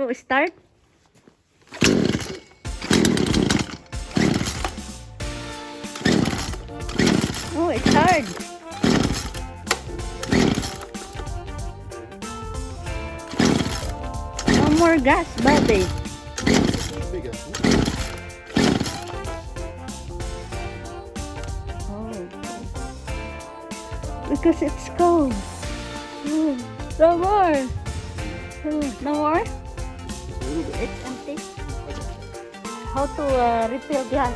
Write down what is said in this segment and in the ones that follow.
you start? Oh, it's hard. No more gas, Bobby. Oh, because it's cold. Oh, no more. Oh, no more? It's empty. How to refill gas?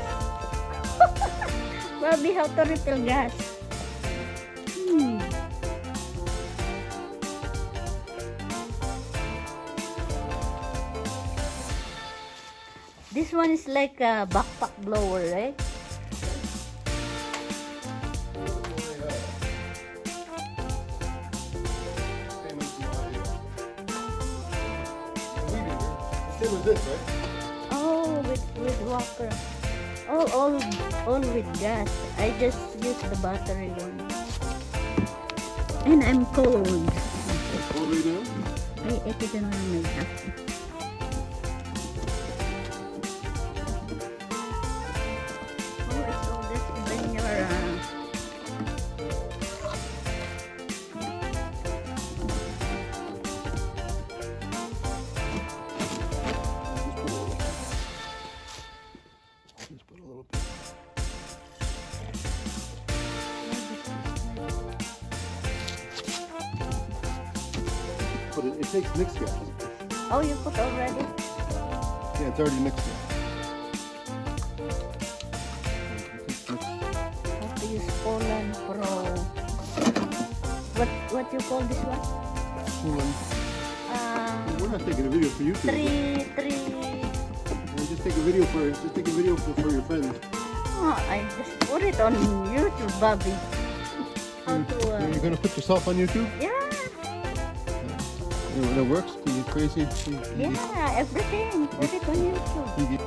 Bobby, how to refill gas? This one is like a backpack blower, right? Same as this, right? Oh, with water. Oh, all with gas. I just use the battery one. And I'm cold. Cold right now? Ay, ito din lang may gas. Oh, it's all this in your Just put a little bit. But it takes mixed gas. Oh, you put already? Yeah, it's already mixed gas. How to use Poulan Pro. What you call this one? Poulan. We're not taking a video for YouTube. Three. Just take a video for your friends. Oh, I just put it on YouTube, Bobby. How to? You're gonna put yourself on YouTube? Yeah. When it works, you get crazy. Yeah, everything. Put it on YouTube.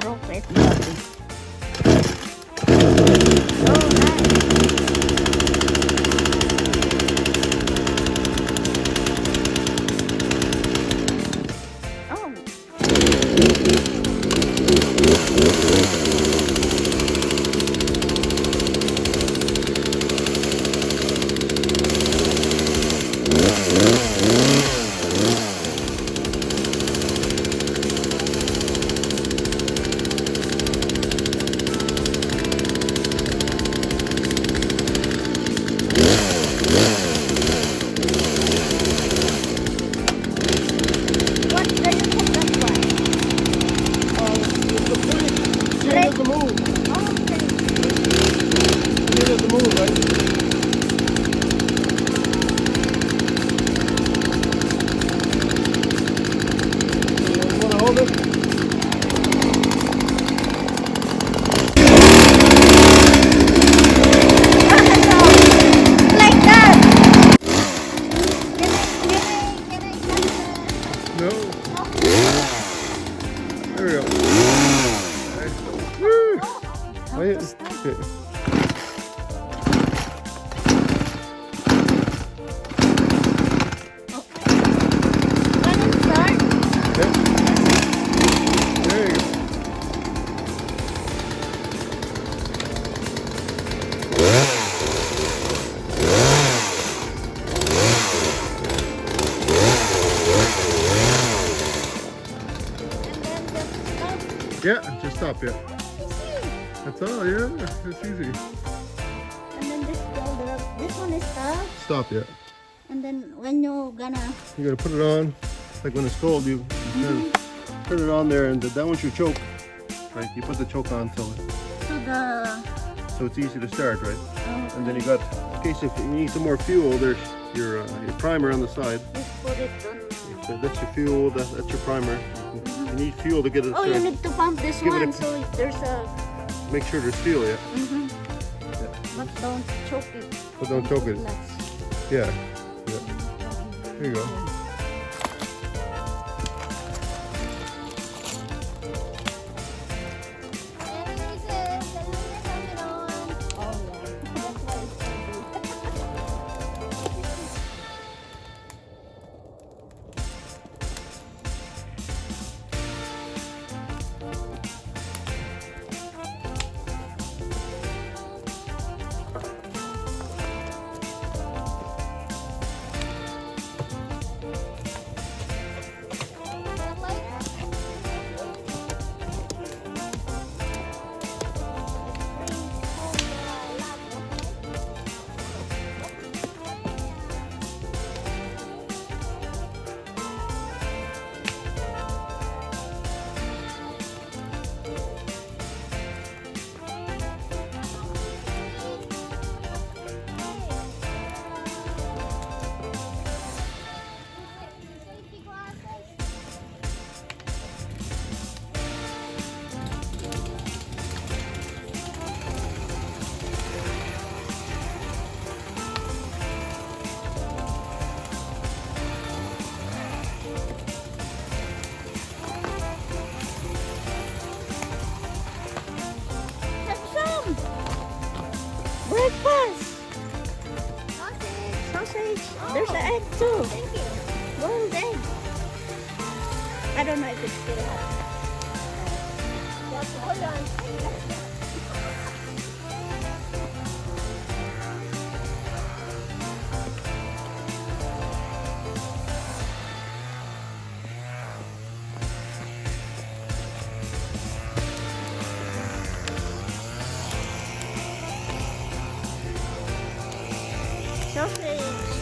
Broke it, Bobby. Oh, nice. Oh. What do you put that one? Steering the move. Oh, okay. Steering the move, right? You wanna hold it? Like that. No. There we go. Woo! Wait. Okay. When it starts, Okay. There you go. Yeah, just stop, yeah. That's all, yeah. It's easy. and then this one is stop. Stop, yeah. And then when you gonna You gotta put it on. Like when it's cold, you turn it on there, and that one's your choke. Right? You put the choke on so it's easy to start, right? And then you got, in case if you need some more fuel, there's your primer on the side. just put it on. So that's your fuel. That's your primer. You need fuel to get it Oh, you started. need to pump this Give it a- one so there's a. Make sure there's fuel, yeah. But don't choke it. But don't choke it. Nuts. Yeah. Yeah. There you go. Breakfast! Sausage! There's an egg too! Thank you. Boiled egg! I don't know if it's still hot. That's Poulan. Sausage!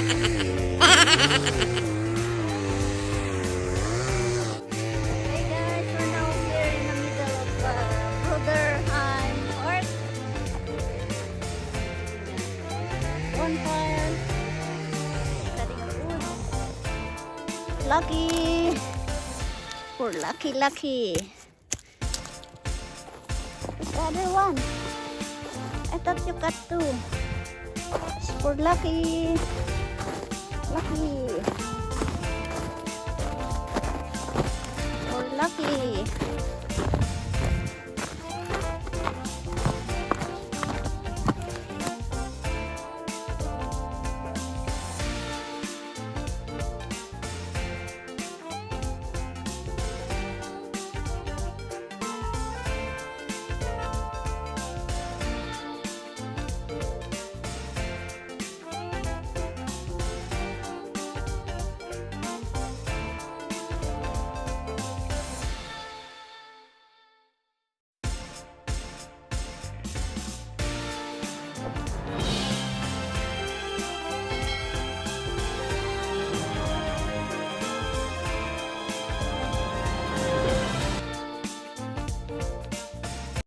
Hey guys, we're now here in the middle of Bruderheim Park. Bonfire. Cutting of wood. Lucky. For lucky. The other one. I thought you cut two. It's for lucky. For lucky.